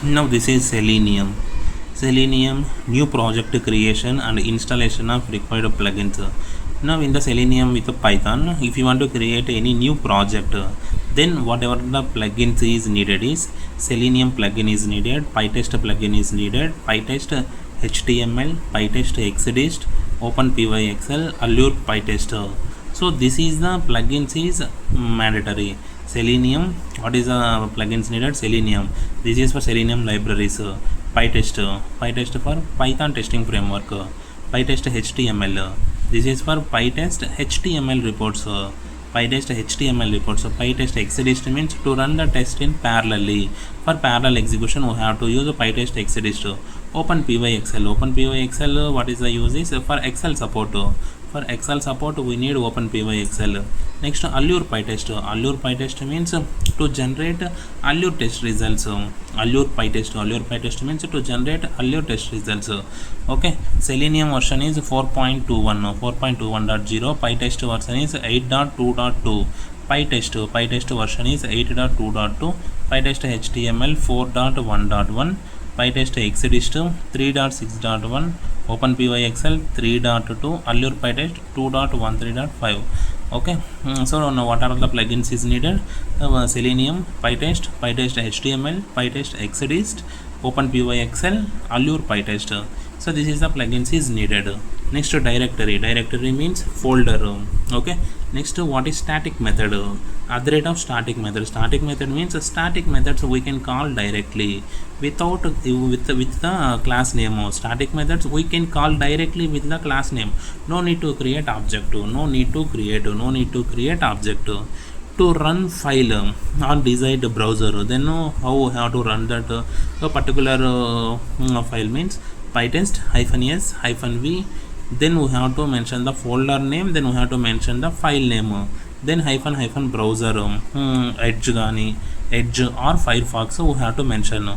Now this is Selenium. Selenium new project creation and installation of required plugins. Now in the Selenium with Python, if you want to create any new project, then whatever the plugins is needed is Selenium plugin is needed, PyTest plugin is needed, PyTest HTML, PyTest Xedist, OpenPyXL, Allure PyTest. So this is the plugins is mandatory. Selenium, what is the plugins needed? Selenium, this is for Selenium libraries. PyTest for Python testing framework. PyTest HTML, this is for PyTest HTML reports. PyTest HTML reports. PyTest Xedist means to run the test in parallelly. For parallel execution we have to use PyTest Xedist. OpenPyXL, what is the use is for Excel support. For Excel support we need OpenPyXL. Next, Allure PyTest. Allure PyTest means to generate Allure test results. Allure PyTest means to generate Allure test results. Okay, Selenium version is 4.21, 4.21.0. PyTest version is 8.2.2. PyTest version is 8.2.2. PyTest HTML 4.1.1. PyTest Xedist 3.6.1, OpenPyXL 3.2, Allure PyTest 2.13.5. Okay, so now what are the plugins is needed? Selenium, PyTest, PyTest HTML, PyTest Xedist, OpenPyXL, Allure PyTest. So this is the plugins is needed. Next, directory means folder. Okay, next, what is static method? Of static method means static methods we can call directly without with the class name. Static methods we can call directly with the class name. No need to create object, no need to create object. To run file on desired browser, then how we have to run that particular file means PyTest -s -v. Then we have to mention the folder name, then we have to mention the file name, then hyphen browser, Edge or Firefox we have to mention.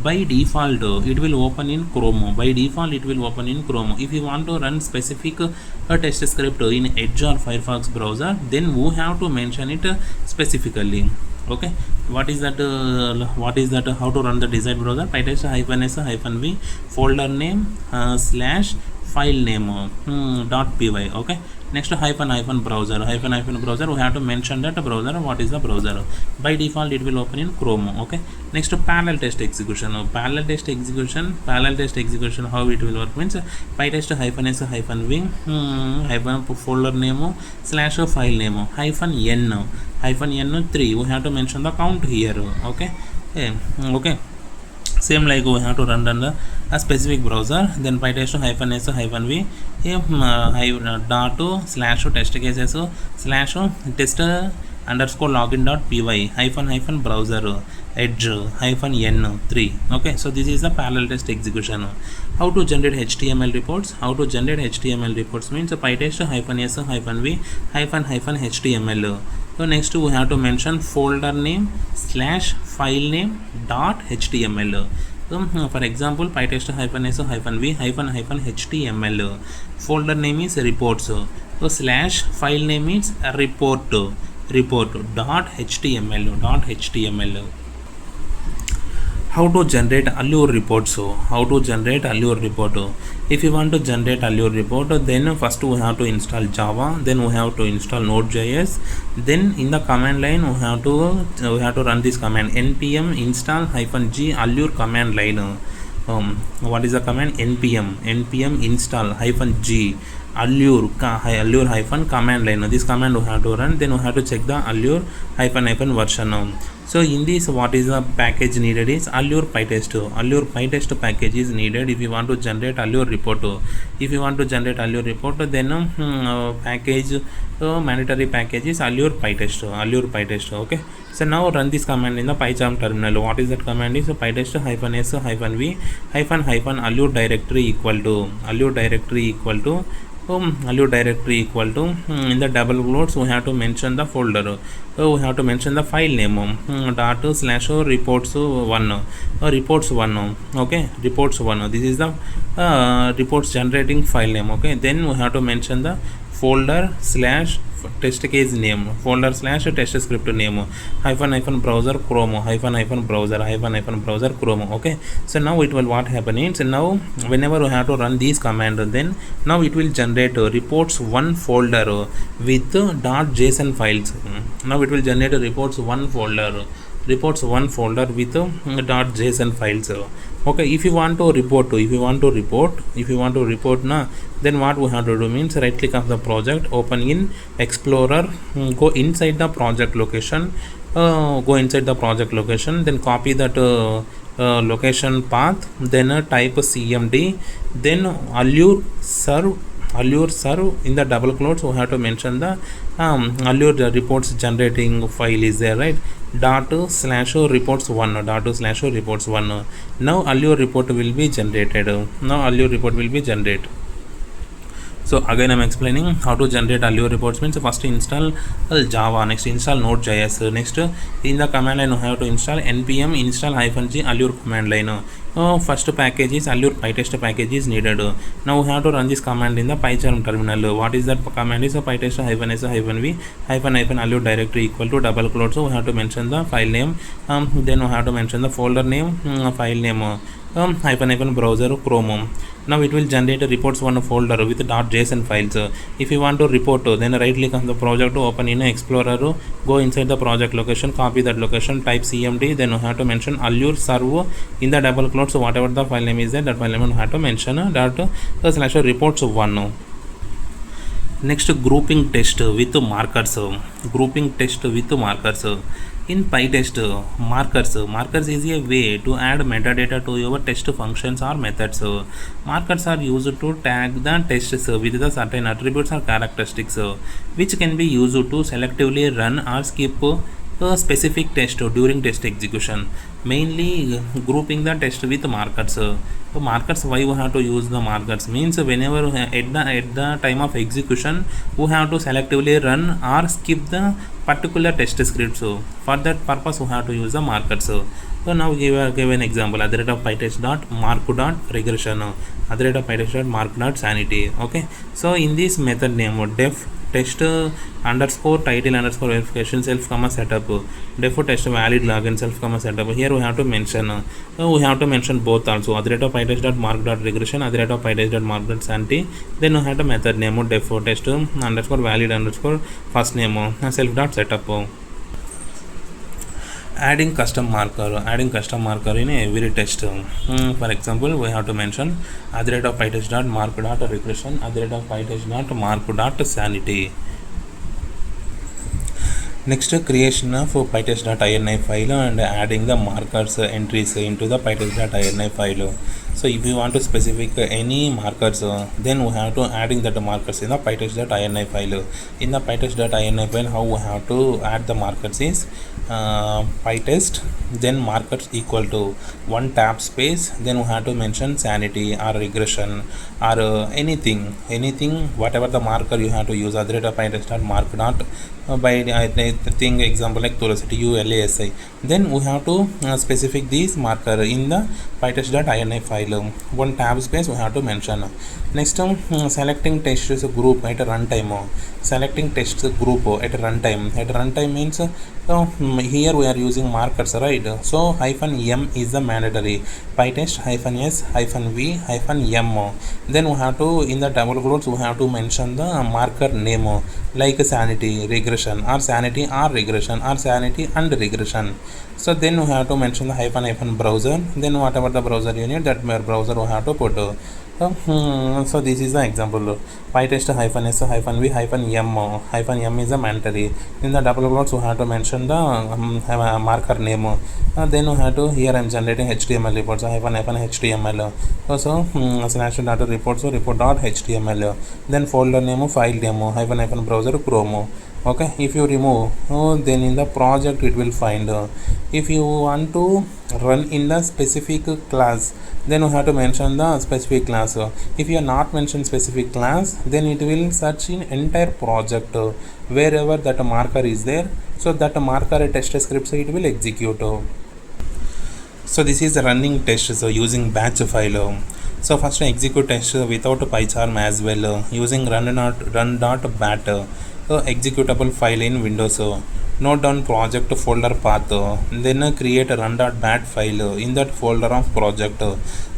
By default it will open in Chrome. If you want to run specific test script in Edge or Firefox browser, then we have to mention it specifically. Okay, what is that how to run the desired browser? PyTest -s -v, folder name slash file name .py. Okay, next hyphen browser we have to mention that browser. What is the browser? By default it will open in Chrome. Okay, next parallel test execution. Parallel test execution how it will work means PyTest -s -v, folder name slash file name -n 3. We have to mention the count here. Okay, okay, same like we have to run a specific browser. Then PyTest -s -v, dot slash test cases slash test underscore login.py hyphen browser edge -n 3. Okay, so this is the parallel test execution. How to generate HTML reports? Means PyTest -s -v -html. So next we have to mention folder name slash file name .html. So for example, PyTest -s -v -html. Folder name is reports. So slash file name is report .html. How to generate Allure reports? If you want to generate Allure report, then first we have to install Java, then we have to install Node.js, then in the command line we have to run this command npm install -g Allure command line. What is the command? npm install -g Allure command line. This command we have to run. Then we have to check the Allure version. So in this, what is the package needed is Allure PyTest package is needed if you want to generate Allure report. Then package mandatory package is Allure PyTest. Okay, so now run this command in the PyCharm terminal. What is that command? Is PyTest -s -v Allure directory equal to in the double quotes we have to mention the folder. We have to mention the file name dot slash reports 1. Okay, reports 1. This is the reports generating file name. Okay, then we have to mention the folder slash test case name, folder slash test script name, hyphen browser chrome, hyphen browser chrome. Okay, so now it will what happen is, now whenever you have to run these command, then now it will generate reports one folder with .json files. Now it will generate reports one folder with .json files. Okay, if you want to report na, then what we have to do means right click of the project, open in explorer, go inside the project location, then copy that location path, then type cmd, then allure serve in the double quotes we have to mention the allure reports generating file is there, right? ./reports 1. Now allure report will be generated. So again I'm explaining how to generate allure reports. Means first install java, next install node.js, next in the command line you have to install npm install -g allure command line. First package is allure pytest package is needed. Now we have to run this command in the pycharm terminal. What is that command is pytest -s -v allure directory equal to double quotes. So we have to mention the file name, then we have to mention the folder name, file name, -browser chrome. Now it will generate a reports one folder with .json files. If you want to report, then right click on the project, open in explorer, go inside the project location, copy that location, type cmd, then you have to mention allure serve in the double quotes. So whatever the file name is there, that file name you have to mention ./reports 1. Next, grouping test with markers. In PyTest, markers is a way to add metadata to your test functions or methods. Markers are used to tag the tests with the certain attributes or characteristics, which can be used to selectively run or skip a specific test during test execution. Mainly grouping the test with markers. So markers, why we have to use the markers means whenever at the time of execution we have to selectively run or skip the particular test script. So for that purpose we have to use the markers. So now give an example, @pytest.mark.regression, @pytest.mark.sanity. Okay, so in this method name def test underscore title underscore verification self comma setup, def test valid login self comma setup. Here we have to mention both also, @pytest.mark.regression, @pytest.mark.sanity. Then we have the method name def test underscore valid underscore first name self dot setup. Adding custom marker in every test. For example, we have to mention @pytest.mark.regression, @pytest.mark.sanity. Next, creation of pytest.ini file and adding the markers entries into the pytest.ini file. So if you want to specify any markers, then we have to adding that markers in the pytest.ini file. In the pytest.ini file, how we have to add the markers is pytest, then markers equal to one tab space, then we have to mention sanity or regression or anything whatever the marker you have to use, @pytest.mark. By I think example like ULASI, then we have to specify this marker in the pytest.ini file. One tab space we have to mention. Next, selecting tests group at a runtime. Runtime means here we are using markers, right? So -m is the mandatory, pytest -s -v -m. Then we have to in the double quotes we have to mention the marker name like sanity regression or sanity or regression or sanity and regression. So then we have to mention the -, browser, then whatever the browser you need, that browser we have to put. So this is the example, pytest -s -v -m is the mandatory. In the double quotes we have to mention the marker name. Then we have to, here I am generating HTML reports, -html. So slash data reports, report.html. Then folder name, file name, -, browser chrome. Okay, if you remove, then in the project it will find. If you want to run in the specific class, then you have to mention the specific class. If you are not mentioned specific class, then it will search in entire project wherever that marker is there. So that marker test scripts it will execute. So this is the running test, so using batch file. So So first execute test without PyCharm as well using run.bat executable file in Windows. Note down project folder path, then create a run.bat file in that folder of project.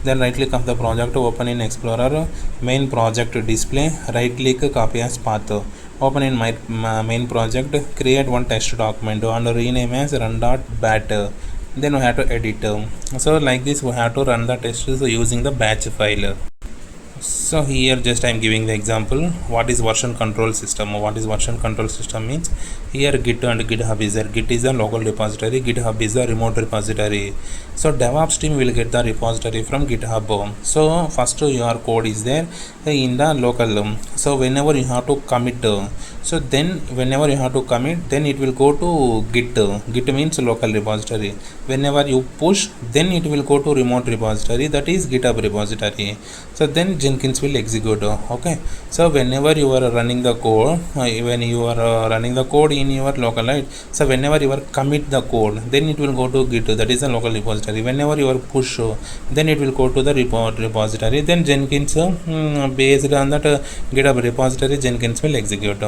Then right click of the project, open in Explorer, main project display, right click copy as path, open in my main project, create one test document and rename as run.bat. Then we have to edit. So like this we have to run the tests using the batch file. So here just I am giving the example what is version control system. What is version control system means, here git and github is there. Git is a local repository, github is a remote repository. So DevOps team will get the repository from github. So first your code is there in the local. So whenever you have to commit, so then whenever you have to commit, then it will go to git. Git means local repository. Whenever you push, then it will go to remote repository, that is github repository. So then Jenkins will execute. Okay, so whenever you are running the code, when you are running the code in your local, right, so whenever you are commit the code, then it will go to git, that is a local repository. Whenever you are push, then it will go to the repository. Then Jenkins based on that github repository, Jenkins will execute.